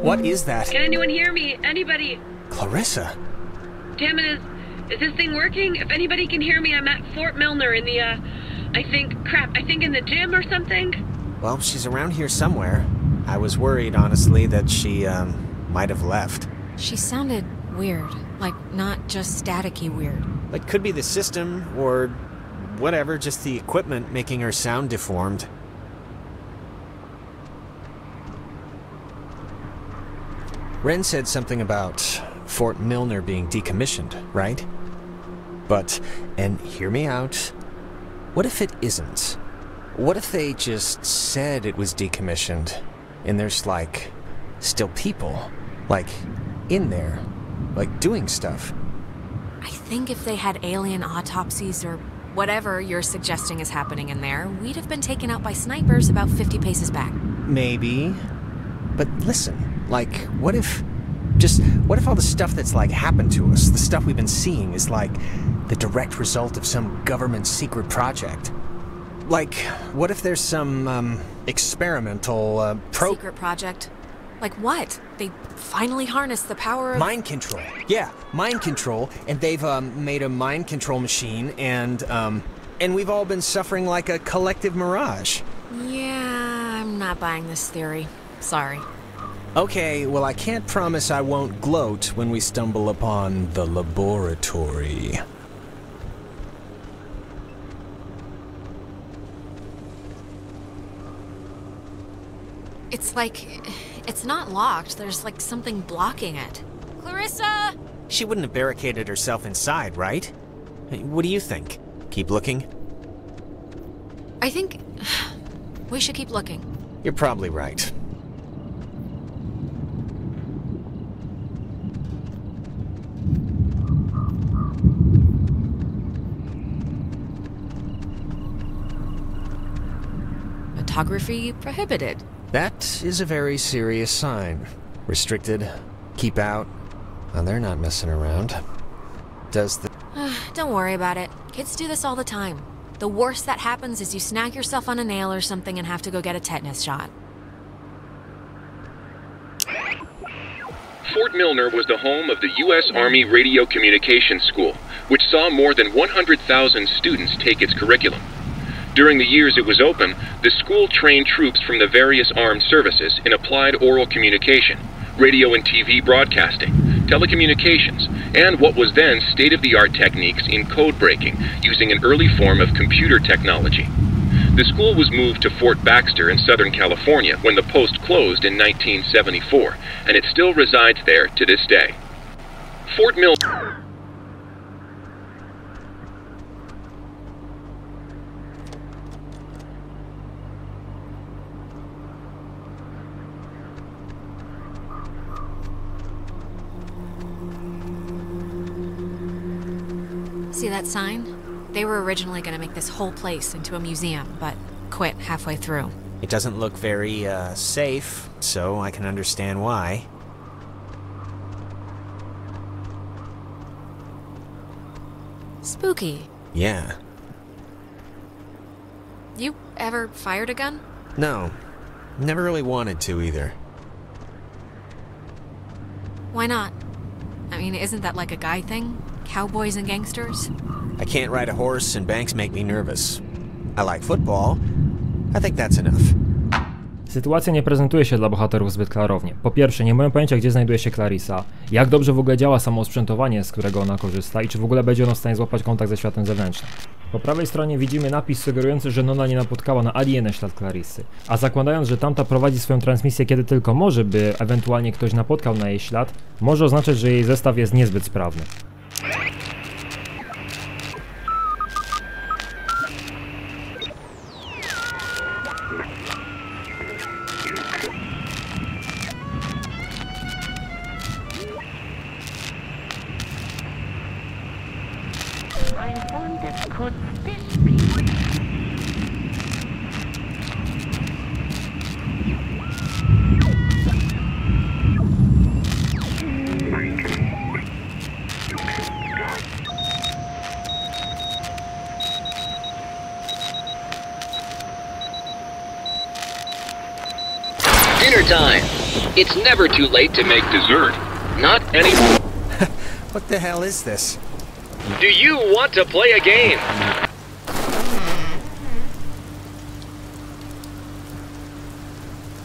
What is that? Can anyone hear me? Anybody? Clarissa? Damn it, is this thing working? If anybody can hear me, I'm at Fort Milner in the, I think in the gym or something? Well, she's around here somewhere. I was worried, honestly, that she, might have left. She sounded weird. Like, not just staticky weird. It could be the system, or whatever, just the equipment making her sound deformed. Ren said something about Fort Milner being decommissioned, right? But, and hear me out, what if it isn't? What if they just said it was decommissioned, and there's, like, still people, like, in there, like, doing stuff? I think if they had alien autopsies or whatever you're suggesting is happening in there, we'd have been taken out by snipers about 50 paces back. Maybe. But listen, like, what if all the stuff that's, like, happened to us, the stuff we've been seeing, is, like, the direct result of some government secret project? Like, what if there's some, experimental, Secret project? Like what? They finally harnessed the power of... Mind control. Yeah, mind control, and they've, made a mind control machine, and we've all been suffering like a collective mirage. Yeah, I'm not buying this theory. Sorry. Okay, well, I can't promise I won't gloat when we stumble upon the laboratory. It's like... it's not locked. There's like something blocking it. Clarissa! She wouldn't have barricaded herself inside, right? What do you think? Keep looking? I think... we should keep looking. You're probably right. Photography prohibited. That is a very serious sign. Restricted. Keep out. Oh, they're not messing around. Does the... Don't worry about it. Kids do this all the time. The worst that happens is you snag yourself on a nail or something and have to go get a tetanus shot. Fort Milner was the home of the U.S. Army Radio Communications School, which saw more than 100,000 students take its curriculum. During the years it was open, the school trained troops from the various armed services in applied oral communication, radio and TV broadcasting, telecommunications, and what was then state-of-the-art techniques in code breaking using an early form of computer technology. The school was moved to Fort Baxter in Southern California when the post closed in 1974, and it still resides there to this day. Fort Milner... See that sign? They were originally going to make this whole place into a museum, but quit halfway through. It doesn't look very, safe, so I can understand why. Spooky. Yeah. You ever fired a gun? No. Never really wanted to, either. Why not? I mean, isn't that like a guy thing? Cowboys and gangsters? I can't ride a horse and banks make me nervous. I like football. I think that's enough. Sytuacja nie prezentuje się dla bohaterów zbyt klarownie. Po pierwsze, nie mają pojęcia, gdzie znajduje się Clarissa, jak dobrze w ogóle działa samo osprzętowanie, z którego ona korzysta i czy w ogóle będzie ona w stanie złapać kontakt ze światem zewnętrznym. Po prawej stronie widzimy napis sugerujący, że Nona nie napotkała na alienę ślad Clarissy, a zakładając, że tamta prowadzi swoją transmisję kiedy tylko może, by ewentualnie ktoś napotkał na jej ślad, może oznaczać, że jej zestaw jest niezbyt sprawny. Dinner time. It's never too late to make dessert. Not anymore. What the hell is this? Do you want to play a game?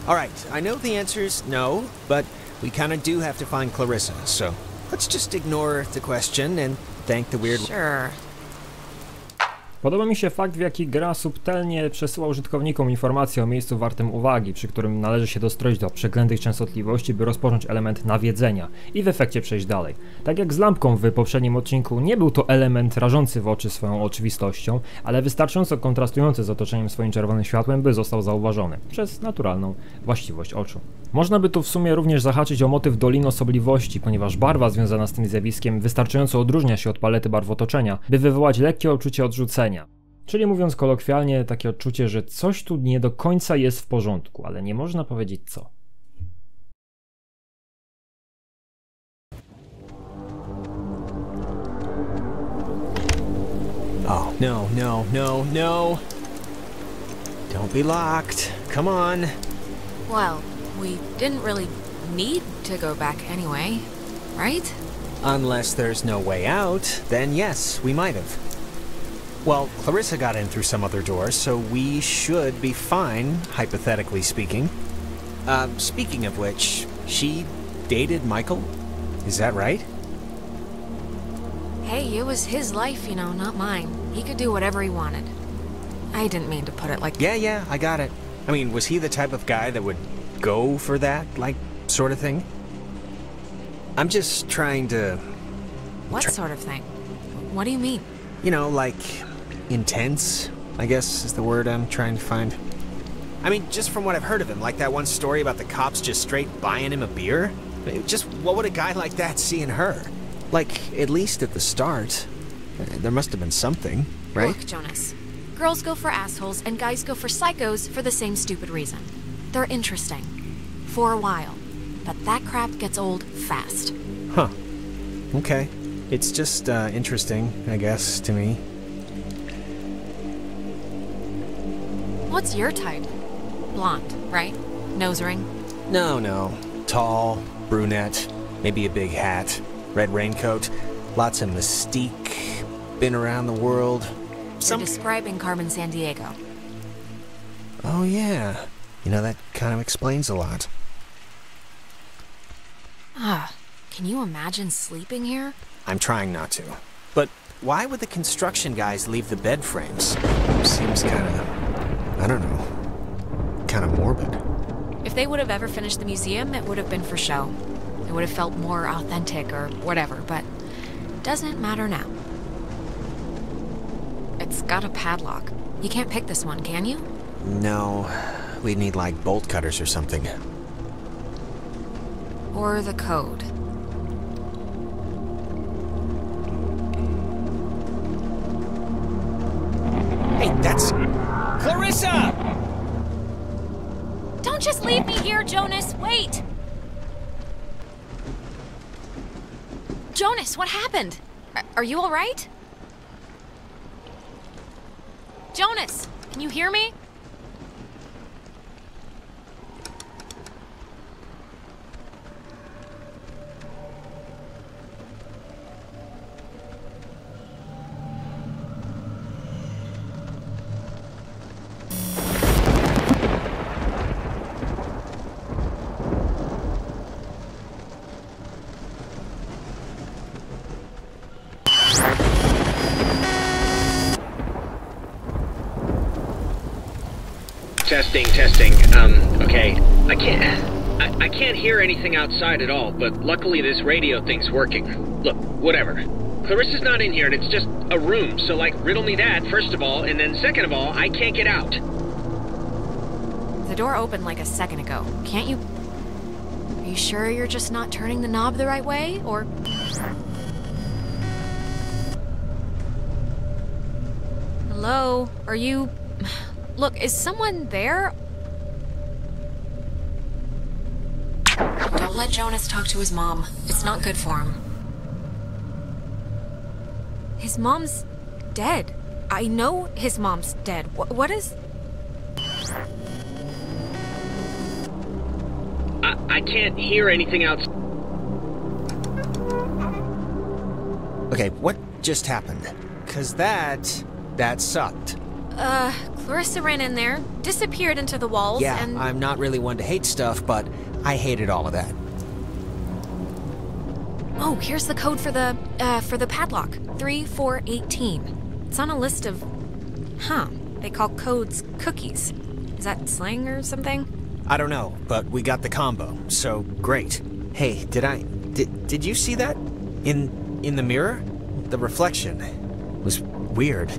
Alright, I know the answer is no, but we kinda do have to find Clarissa, so let's just ignore the question and thank the weird... Sure. Podoba mi się fakt, w jaki gra subtelnie przesyła użytkownikom informacje o miejscu wartym uwagi, przy którym należy się dostroić do przeklętych częstotliwości, by rozpocząć element nawiedzenia i w efekcie przejść dalej. Tak jak z lampką w poprzednim odcinku, nie był to element rażący w oczy swoją oczywistością, ale wystarczająco kontrastujący z otoczeniem swoim czerwonym światłem, by został zauważony przez naturalną właściwość oczu. Można by tu w sumie również zahaczyć o motyw Doliny Osobliwości, ponieważ barwa związana z tym zjawiskiem wystarczająco odróżnia się od palety barw otoczenia, by wywołać lekkie odczucie odrzucenia. Czyli mówiąc kolokwialnie, takie odczucie, że coś tu nie do końca jest w porządku, ale nie można powiedzieć co. Oh, no, no, no, no! Don't be locked. Come on. Well, we didn't really need to go back anyway, right? Unless there's no way out, then yes, we might have. Well, Clarissa got in through some other door, so we should be fine, hypothetically speaking. Speaking of which, she dated Michael? Is that right? Hey, it was his life, you know, not mine. He could do whatever he wanted. I didn't mean to put it like... Yeah, I got it. I mean, was he the type of guy that would go for that, like, sort of thing? I'm just trying to... What sort of thing? What do you mean? You know, like, intense, I guess is the word I'm trying to find. I mean, just from what I've heard of him, like that one story about the cops just straight buying him a beer. I mean, just what would a guy like that see in her? Like, at least at the start, there must have been something, right? Look, Jonas. Girls go for assholes and guys go for psychos for the same stupid reason. They're interesting. For a while. But that crap gets old fast. Huh. Okay. It's just, interesting, I guess, to me. What's your type? Blonde, right? Nose ring? No. Tall, brunette, maybe a big hat, red raincoat, lots of mystique, been around the world. You're describing Carmen Sandiego. Oh, yeah. You know, that kind of explains a lot. Can you imagine sleeping here? I'm trying not to. But why would the construction guys leave the bed frames? Seems kinda... I don't know. Kinda morbid. If they would have ever finished the museum, it would have been for show. It would have felt more authentic or whatever, but it doesn't matter now. It's got a padlock. You can't pick this one, can you? No. We'd need, like, bolt cutters or something. Or the code. Hey, that's... Clarissa! Don't just leave me here, Jonas! Wait! Jonas, what happened? Are you alright? Jonas, can you hear me? Testing. Okay. I can't hear anything outside at all, but luckily this radio thing's working. Look, whatever. Clarissa's not in here and it's just a room, so like, riddle me that, first of all, and then second of all, I can't get out. The door opened like a second ago. Can't you... Are you sure you're just not turning the knob the right way, or... Hello? Are you... Look, is someone there? Don't let Jonas talk to his mom. It's not good for him. His mom's dead. I know his mom's dead. What is... I can't hear anything outside. Okay, what just happened? 'Cause that sucked. Clarissa ran in there, disappeared into the walls, Yeah, and... I'm not really one to hate stuff, but I hated all of that. Oh, here's the code for the padlock. 3418. It's on a list of... Huh. They call codes cookies. Is that slang or something? I don't know, but we got the combo, so great. Hey, did you see that? In the mirror? The reflection was weird.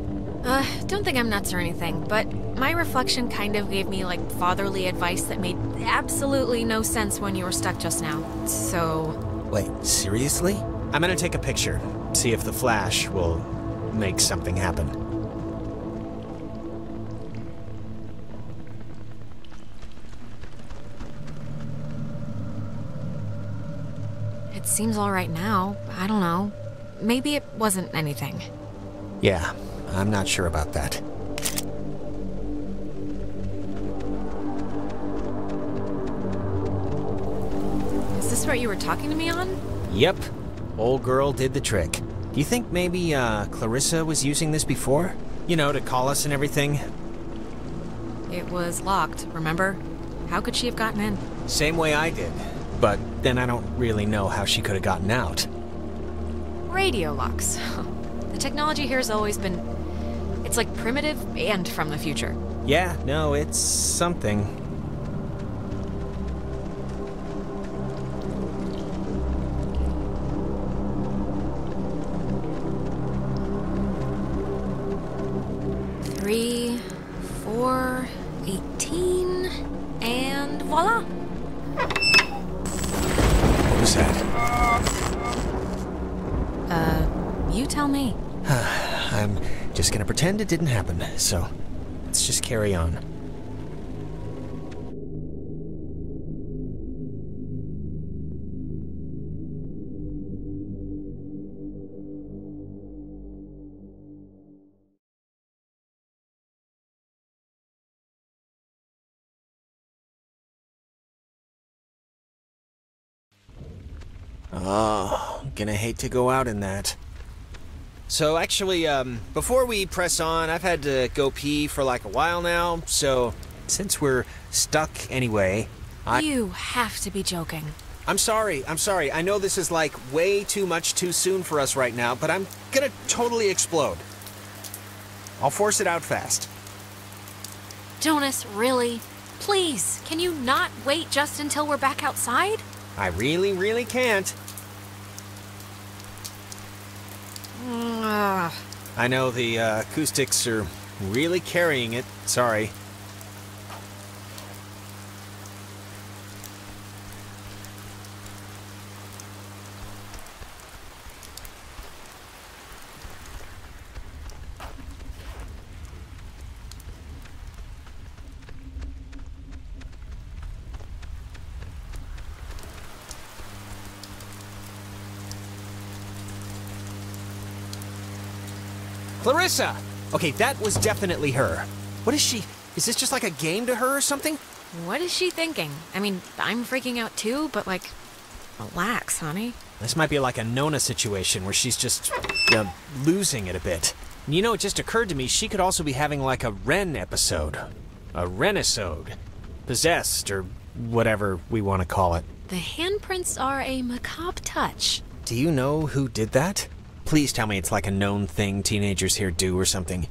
Don't think I'm nuts or anything, but my reflection kind of gave me, like, fatherly advice that made absolutely no sense when you were stuck just now. So... Wait, seriously? I'm gonna take a picture, see if the flash will make something happen. It seems all right now. I don't know. Maybe it wasn't anything. Yeah, I'm not sure about that. Is this what you were talking to me on? Yep, old girl did the trick. Do you think maybe, Clarissa was using this before? You know, to call us and everything? It was locked, remember? How could she have gotten in? Same way I did. But then I don't really know how she could have gotten out. Radio locks. The technology here has always been... It's like primitive and from the future. Yeah, no, it's something. Three, 4, 18, and voila! What was that? You tell me. I'm just gonna pretend it didn't happen, so let's just carry on. Oh, gonna hate to go out in that. So actually, before we press on, I've had to go pee for like a while now, so since we're stuck anyway, You have to be joking. I'm sorry. I know this is like way too much too soon for us right now, but I'm gonna totally explode. I'll force it out fast. Jonas, really? Please, can you not wait just until we're back outside? I really can't. Ugh. I know the acoustics are really carrying it. Sorry. Clarissa! Okay, that was definitely her. What is she? Is this just like a game to her or something? What is she thinking? I mean, I'm freaking out too, but like, relax, honey. This might be like a Nona situation where she's just, losing it a bit. You know, it just occurred to me she could also be having like a Ren episode. A Renisode. Possessed, or whatever we want to call it. The handprints are a macabre touch. Do you know who did that? Please tell me it's like a known thing teenagers here do or something.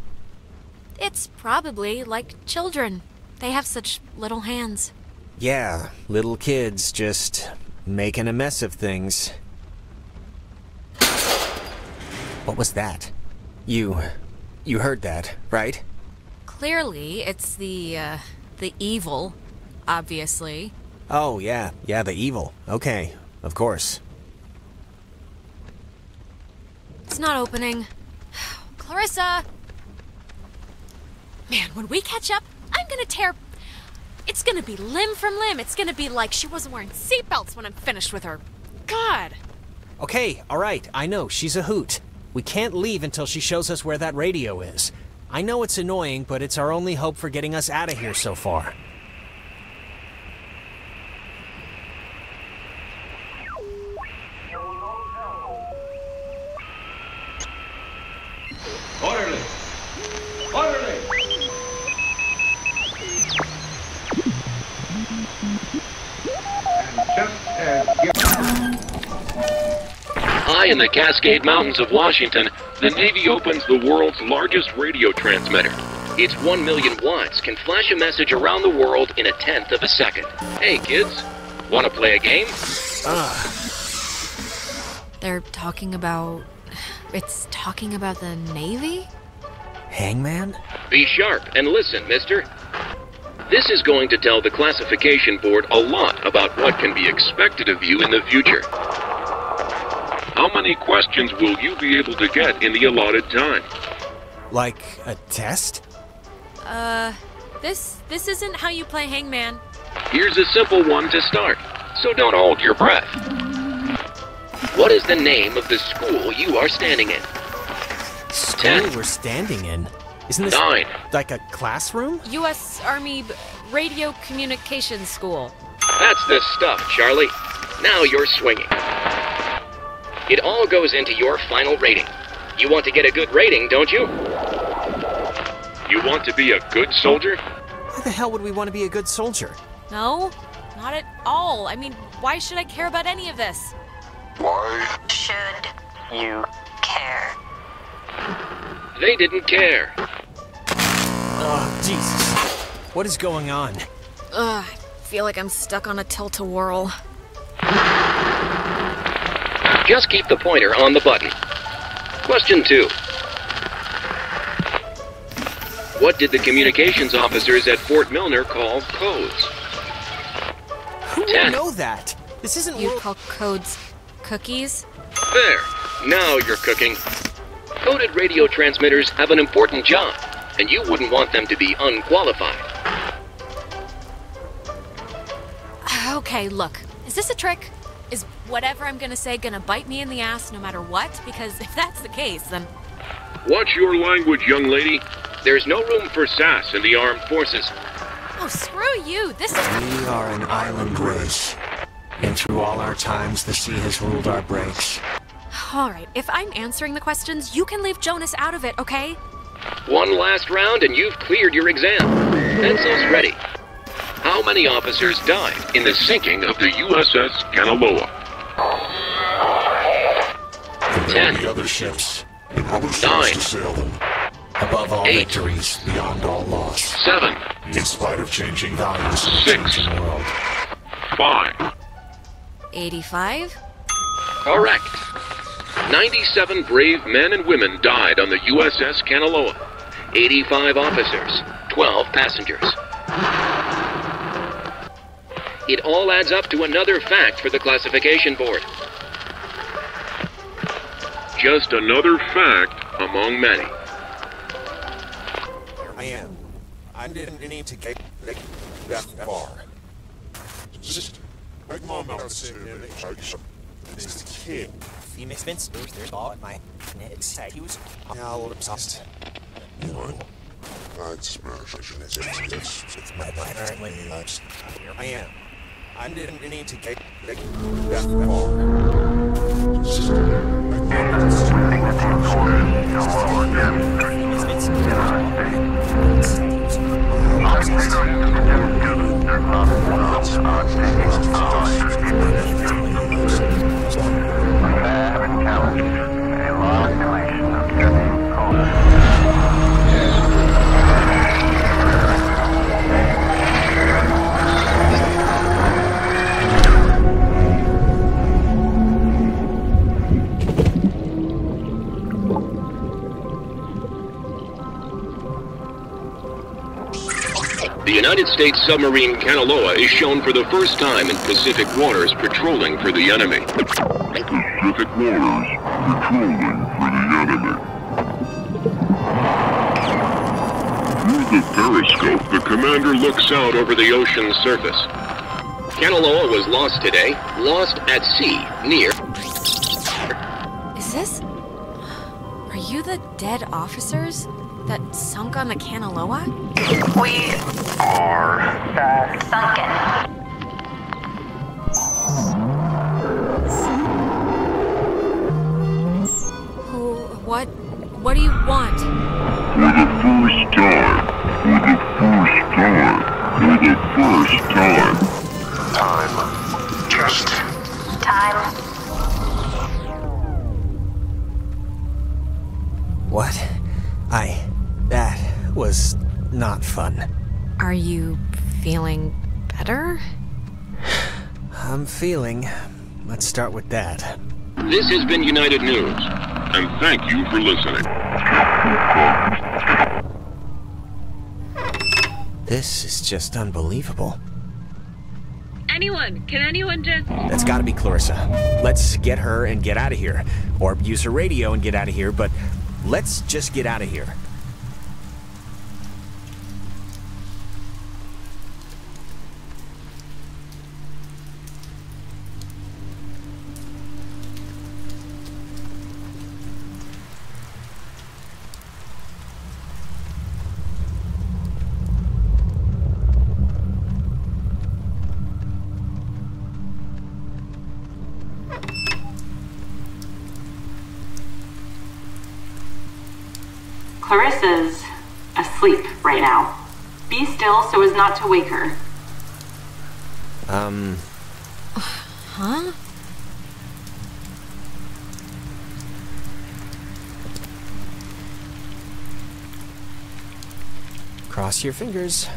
It's probably like children. They have such little hands. Yeah, little kids just making a mess of things. What was that? You heard that, right? Clearly, it's the evil, obviously. Oh, yeah, the evil. Okay, of course. It's not opening. Clarissa! Man, when we catch up, I'm gonna tear... It's gonna be limb from limb. It's gonna be like she wasn't wearing seatbelts when I'm finished with her. God! Okay, alright, I know, she's a hoot. We can't leave until she shows us where that radio is. I know it's annoying, but it's our only hope for getting us out of here so far. High in the Cascade Mountains of Washington, the Navy opens the world's largest radio transmitter. Its 1 million watts can flash a message around the world in a tenth of a second. Hey kids, wanna play a game? They're talking about... It's talking about the Navy? Hangman? Be sharp and listen, mister. This is going to tell the classification board a lot about what can be expected of you in the future. How many questions will you be able to get in the allotted time? Like a test? This isn't how you play Hangman. Here's a simple one to start, so don't hold your breath. What is the name of the school you are standing in? School 10. we're standing in? Isn't this 9. like a classroom? U.S. Army Radio Communications School. That's the stuff, Charlie. Now you're swinging. It all goes into your final rating. You want to get a good rating, don't you? You want to be a good soldier? Why the hell would we want to be a good soldier? No, not at all. I mean, why should I care about any of this? Why should you care? They didn't care. Oh, Jesus. What is going on? Ugh, I feel like I'm stuck on a tilt-a-whirl. Just keep the pointer on the button. Question 2. What did the communications officers at Fort Milner call codes? Who would 10. know that? This isn't You world... call codes cookies? There. Now you're cooking. Coded radio transmitters have an important job, and you wouldn't want them to be unqualified. Okay, look. Is this a trick? Is whatever I'm gonna say gonna bite me in the ass no matter what? Because if that's the case, then... Watch your language, young lady. There's no room for sass in the armed forces. Oh, screw you! This is... We are an island race, and through all our times, the sea has ruled our breaks. Alright, if I'm answering the questions, you can leave Jonas out of it, okay? One last round and you've cleared your exam. Pencils ready. How many officers died in the sinking of the USS Kanaloa? 10. The other ships, 9. to sail them. Above all 8. victories, beyond all loss. 7. In spite of changing values in a 6. changing world. 5. 85? Correct. 97 brave men and women died on the USS Kanaloa. 85 officers, 12 passengers. It all adds up to another fact for the classification board. Just another fact among many. Here I am. I didn't need to get that far. Just make my mouth say this kid. There's all my next he was all obsessed. You know, I'd smash it's My apparently here I am. I didn't need to get that far. just make my mouth say The United States submarine Kanaloa is shown for the first time in Pacific waters patrolling for the enemy. Pacific waters, patrolling for the enemy. Through the periscope, the commander looks out over the ocean's surface. Kanaloa was lost today, lost at sea, near... Is this... Are you the dead officers that sunk on the Kanaloa? We are sunken. What do you want? For the first time. Time. Just. Time. What? That was not fun. Are you feeling better? I'm feeling. Let's start with that. This has been United News, and thank you for listening. This is just unbelievable. Can anyone just... That's gotta be Clarissa. Let's get her and get out of here. Or use her radio and get out of here, but let's just get out of here. Clarissa's asleep right now. Be still so as not to wake her. Huh? Cross your fingers.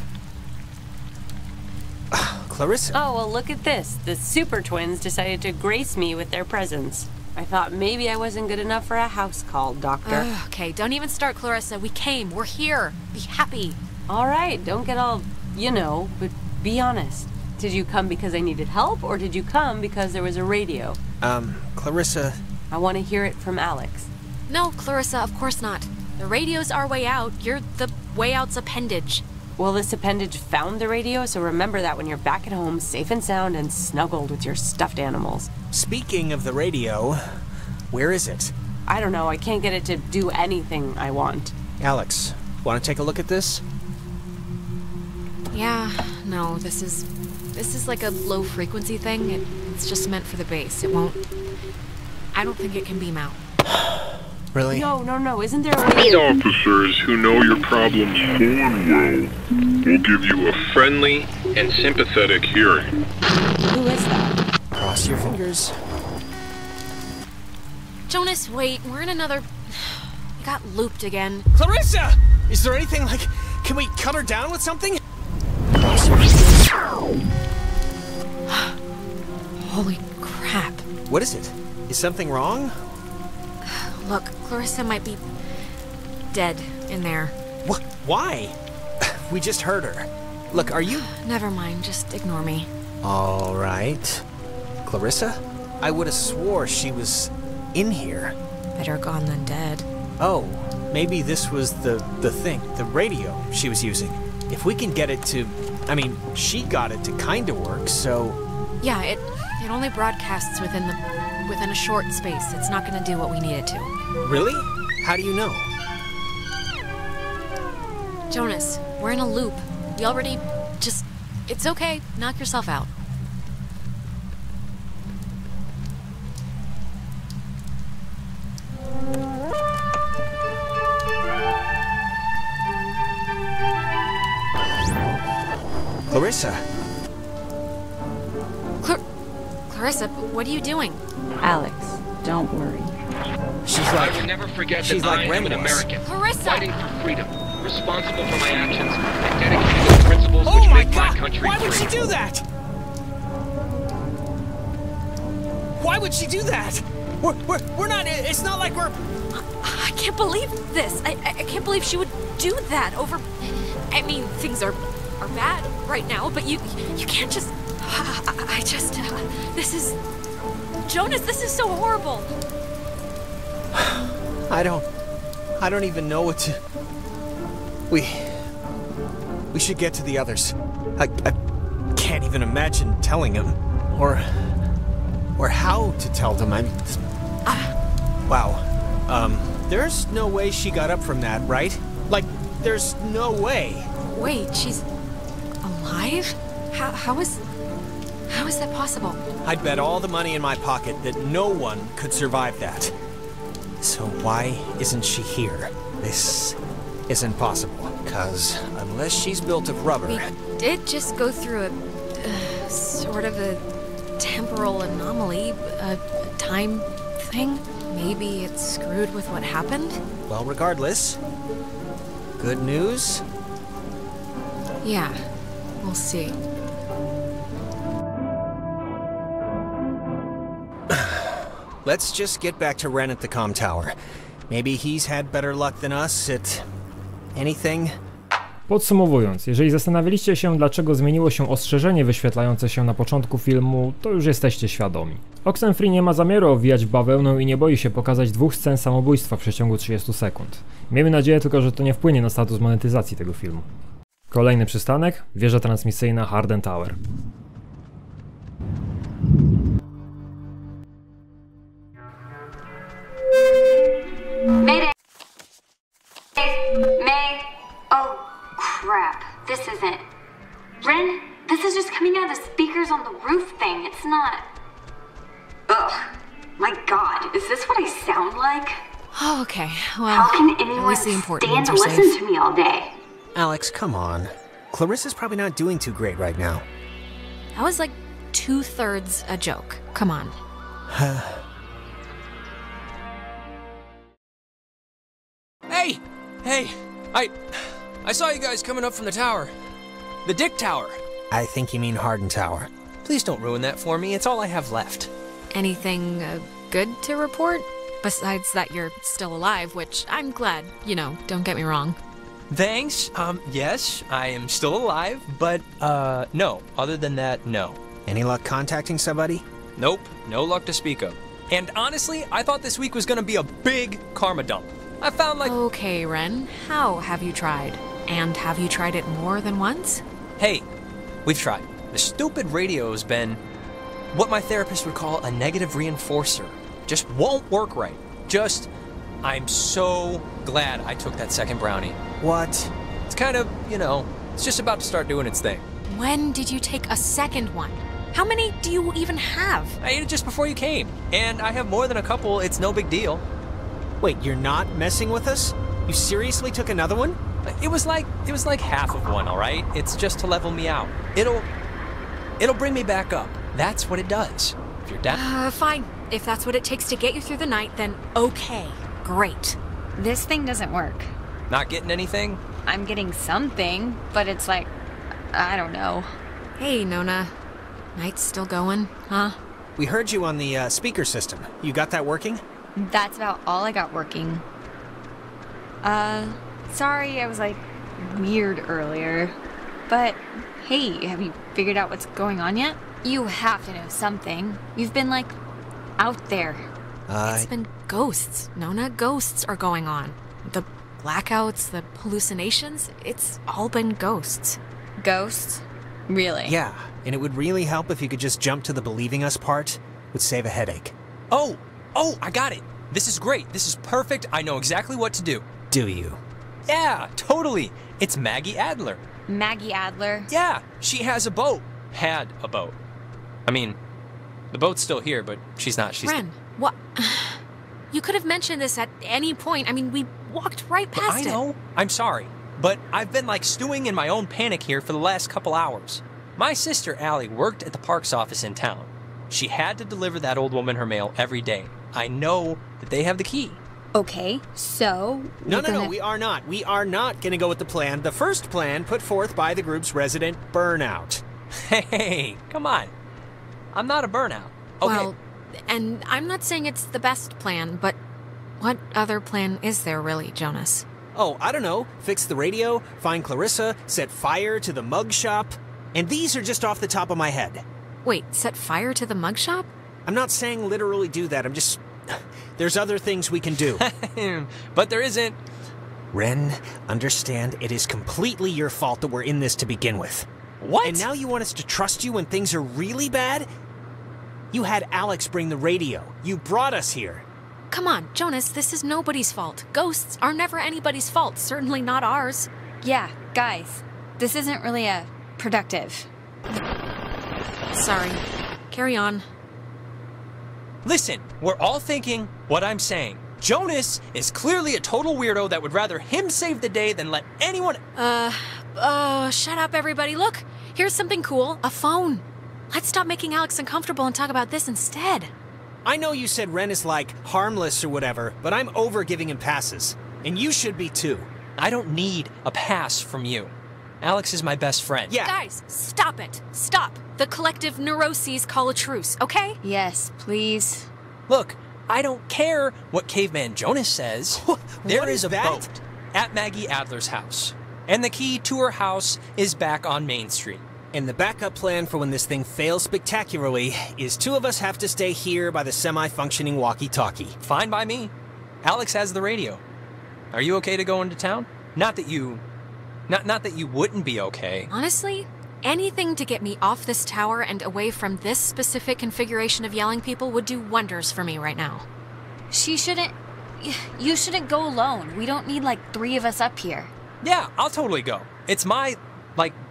Clarissa. Oh, well, look at this. The super twins decided to grace me with their presence. I thought maybe I wasn't good enough for a house call, Doctor. Okay, don't even start, Clarissa. We came. We're here. Be happy. All right, don't get all, but be honest. Did you come because I needed help, or did you come because there was a radio? Clarissa... I want to hear it from Alex. No, Clarissa, of course not. The radio's our way out. You're the way out's appendage. Well, this appendage found the radio, so remember that when you're back at home, safe and sound, and snuggled with your stuffed animals. Speaking of the radio, where is it? I don't know, I can't get it to do anything I want. Alex, want to take a look at this? Yeah, no, this is like a low frequency thing. It's just meant for the bass. It won't... I don't think it can beam out. Really? No, isn't there a way... The officers who know your problems full and well will give you a Friendly and sympathetic hearing. Who is that? Cross your fingers. Jonas, wait. We're in another... We got looped again. Clarissa! Is there anything like... Can we cut her down with something? Cross your fingers. Holy crap. What is it? Is something wrong? Look, Clarissa might be... dead in there. What? Why? We just heard her. Look, are you... Never mind, just ignore me. All right. Clarissa? I would have swore she was in here. Better gone than dead. Oh, maybe this was the thing, the radio she was using. If we can get it to... I mean, she got it to kind of work, so... Yeah, it only broadcasts within a short space. It's not gonna do what we need it to. Really? How do you know? Jonas, we're in a loop. We already just... It's okay. Knock yourself out. Clarissa! Clarissa, what are you doing? Alex, don't worry. She's I like... will never forget she's that like I am an Ren was. American, Clarissa! fighting for freedom, responsible for my actions, and dedicated to the principles Oh which my make God! my country Why would free. she do that? Why would she do that? We're not... It's not like we're... I can't believe this. I can't believe she would do that over... I mean, things are bad right now, but you can't just... I just... this is... Jonas, this is so horrible. I don't even know what to... We should get to the others. I can't even imagine telling them. Or how to tell them. I mean... Wow. There's no way she got up from that, right? Like, there's no way. Wait, she's... alive? How is that possible? I'd bet all the money in my pocket that no one could survive that. So why isn't she here? This isn't possible. Because unless she's built of rubber... We did just go through a... sort of a temporal anomaly, a time thing. maybe it's screwed with what happened? Well, regardless, good news? Yeah, we'll see. Let's just get back to Ren at the comm tower. Maybe he's had better luck than us at anything. Podsumowując, jeżeli zastanawialiście się, dlaczego zmieniło się ostrzeżenie wyświetlające się na początku filmu, to już jesteście świadomi. Oxenfree nie ma zamiaru owijać w bawełnę i nie boi się pokazać 2 scen samobójstwa w przeciągu 30 sekund. Miejmy nadzieję tylko, że to nie wpłynie na status monetyzacji tego filmu. Kolejny przystanek, wieża transmisyjna Harden Tower. Mayday! May! Oh, crap. This isn't... Ren, this is just coming out of the speakers on the roof thing. It's not... Ugh. My god, is this what I sound like? Oh, okay. Well, how can at anyone least the important stand to ones are listen safe. to me all day? Alex, come on. Clarissa's probably not doing too great right now. That was like 2/3 a joke. Come on. Hey! I saw you guys coming up from the tower. The Dick Tower. I think you mean Harden Tower. Please don't ruin that for me. It's all I have left. Anything good to report? Besides that you're still alive, which I'm glad, you know, don't get me wrong. Thanks. Yes, I am still alive, but, no. Other than that, no. Any luck contacting somebody? Nope, no luck to speak of. And honestly, I thought this week was gonna be a big karma dump. I found like... Okay, Ren, how have you tried? And have you tried it more than once? Hey, we've tried. The stupid radio has been what my therapist would call a negative reinforcer. Just won't work right. I'm so glad I took that second brownie. What? It's kind of, you know, it's just about to start doing its thing. When did you take a second one? How many do you even have? I ate it just before you came, and I have more than a couple. It's no big deal. Wait, you're not messing with us? You seriously took another one? It was like half of one, all right? It's just to level me out. It'll bring me back up. That's what it does. If you're down... Fine. If that's what it takes to get you through the night, then okay. Great. This thing doesn't work. Not getting anything? I'm getting something, but it's like, I don't know. Hey, Nona. Night's still going, huh? We heard you on the speaker system. You got that working? That's about all I got working. Sorry I was like weird earlier. But hey, have you figured out what's going on yet? You have to know something. You've been like out there. It's been ghosts, Nona. Ghosts are going on. The blackouts, the hallucinations, it's all been ghosts. Ghosts? Really? Yeah, and it would really help if you could just jump to the believing us part. Would save a headache. Oh, I got it. This is great. This is perfect. I know exactly what to do. Do you? Yeah, totally. It's Maggie Adler. Maggie Adler? Yeah, she has a boat. Had a boat. I mean, the boat's still here, but she's not. Ren, what? You could have mentioned this at any point. I mean, we walked right past it. I know. I'm sorry. But I've been like stewing in my own panic here for the last couple hours. My sister Allie worked at the parks office in town. She had to deliver that old woman her mail every day. I know that they have the key. Okay, so... No, we are not. We are not going to go with the plan. The first plan put forth by the group's resident burnout. Hey, come on. I'm not a burnout. Okay. Well, and I'm not saying it's the best plan, but what other plan is there really, Jonas? Oh, I don't know. Fix the radio, find Clarissa, set fire to the mug shop. And these are just off the top of my head. Wait, set fire to the mug shop? I'm not saying literally do that. I'm just... There's other things we can do. But there isn't. Ren, understand it is completely your fault that we're in this to begin with. What? And now you want us to trust you when things are really bad? You had Alex bring the radio. You brought us here. Come on, Jonas, this is nobody's fault. Ghosts are never anybody's fault, certainly not ours. Yeah, guys, this isn't really productive. Sorry. Carry on. Listen, we're all thinking what I'm saying. Jonas is clearly a total weirdo that would rather him save the day than let anyone... Shut up, everybody. Look, here's something cool. A phone. Let's stop making Alex uncomfortable and talk about this instead. I know you said Ren is like harmless or whatever, but I'm over giving him passes. And you should be too. I don't need a pass from you. Alex is my best friend. Yeah. Guys, stop it. Stop. The collective neuroses call a truce, okay? Yes, please. Look, I don't care what Caveman Jonas says. There is a boat at Maggie Adler's house. And the key to her house is back on Main Street. And the backup plan for when this thing fails spectacularly is two of us have to stay here by the semi-functioning walkie-talkie. Fine by me. Alex has the radio. Are you okay to go into town? Not that you wouldn't be okay. Honestly, anything to get me off this tower and away from this specific configuration of yelling people would do wonders for me right now. You shouldn't go alone. We don't need like 3 of us up here. Yeah, I'll totally go. It's my,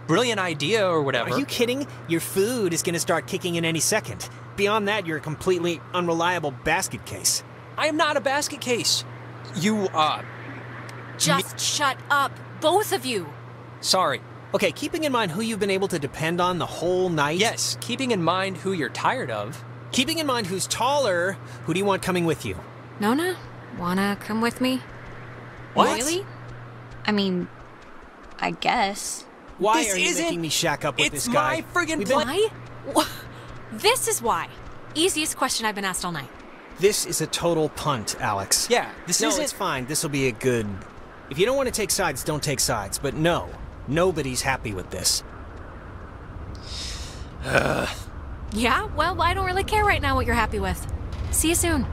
brilliant idea or whatever. Are you kidding? Your food is gonna start kicking in any second. Beyond that, you're a completely unreliable basket case. I am not a basket case. Just shut up, both of you. Sorry. Okay, keeping in mind who you've been able to depend on the whole night. Yes, keeping in mind who you're tired of. Keeping in mind who's taller, who do you want coming with you? Nona, wanna come with me? What? Really? I mean, I guess. Why are you making me shack up with this guy? It's my friggin' plan. Why? This is why. Easiest question I've been asked all night. This is a total punt, Alex. Yeah, this isn't... No, it's fine. This'll be a good... If you don't want to take sides, don't take sides. But no, nobody's happy with this. Yeah, well, I don't really care right now what you're happy with. See you soon.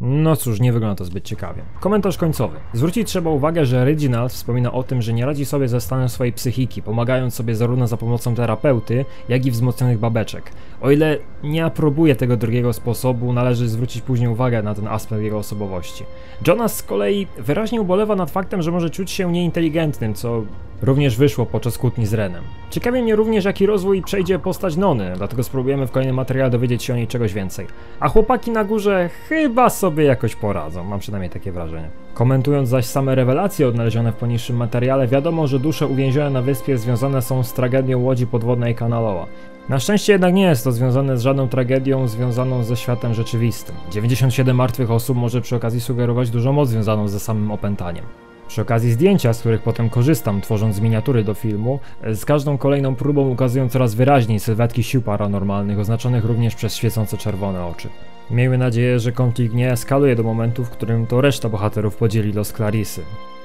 No cóż, nie wygląda to zbyt ciekawie. Komentarz końcowy. Zwrócić trzeba uwagę, że Reginald wspomina o tym, że nie radzi sobie ze stanem swojej psychiki, pomagając sobie zarówno za pomocą terapeuty, jak i wzmocnionych babeczek. O ile nie aprobuje tego drugiego sposobu, należy zwrócić później uwagę na ten aspekt jego osobowości. Jonas z kolei wyraźnie ubolewa nad faktem, że może czuć się nieinteligentnym, co również wyszło podczas kłótni z Renem. Ciekawi mnie również, jaki rozwój przejdzie postać Nony, dlatego spróbujemy w kolejnym materiale dowiedzieć się o niej czegoś więcej. A chłopaki na górze chyba sobie jakoś poradzą, mam przynajmniej takie wrażenie. Komentując zaś same rewelacje odnalezione w poniższym materiale, wiadomo, że dusze uwięzione na wyspie związane są z tragedią łodzi podwodnej Kanaloa. Na szczęście jednak nie jest to związane z żadną tragedią związaną ze światem rzeczywistym. 97 martwych osób może przy okazji sugerować dużą moc związaną ze samym opętaniem. Przy okazji zdjęcia, z których potem korzystam, tworząc miniatury do filmu, z każdą kolejną próbą ukazują coraz wyraźniej sylwetki sił paranormalnych, oznaczonych również przez świecące czerwone oczy. Miejmy nadzieję, że konflikt nie eskaluje do momentu, w którym to reszta bohaterów podzieli los Clarissy,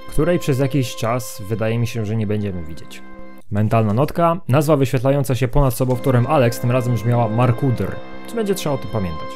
której przez jakiś czas wydaje mi się, że nie będziemy widzieć. Mentalna notka, nazwa wyświetlająca się ponad sobowtórem Alex tym razem brzmiała Markudr, co będzie trzeba o tym pamiętać.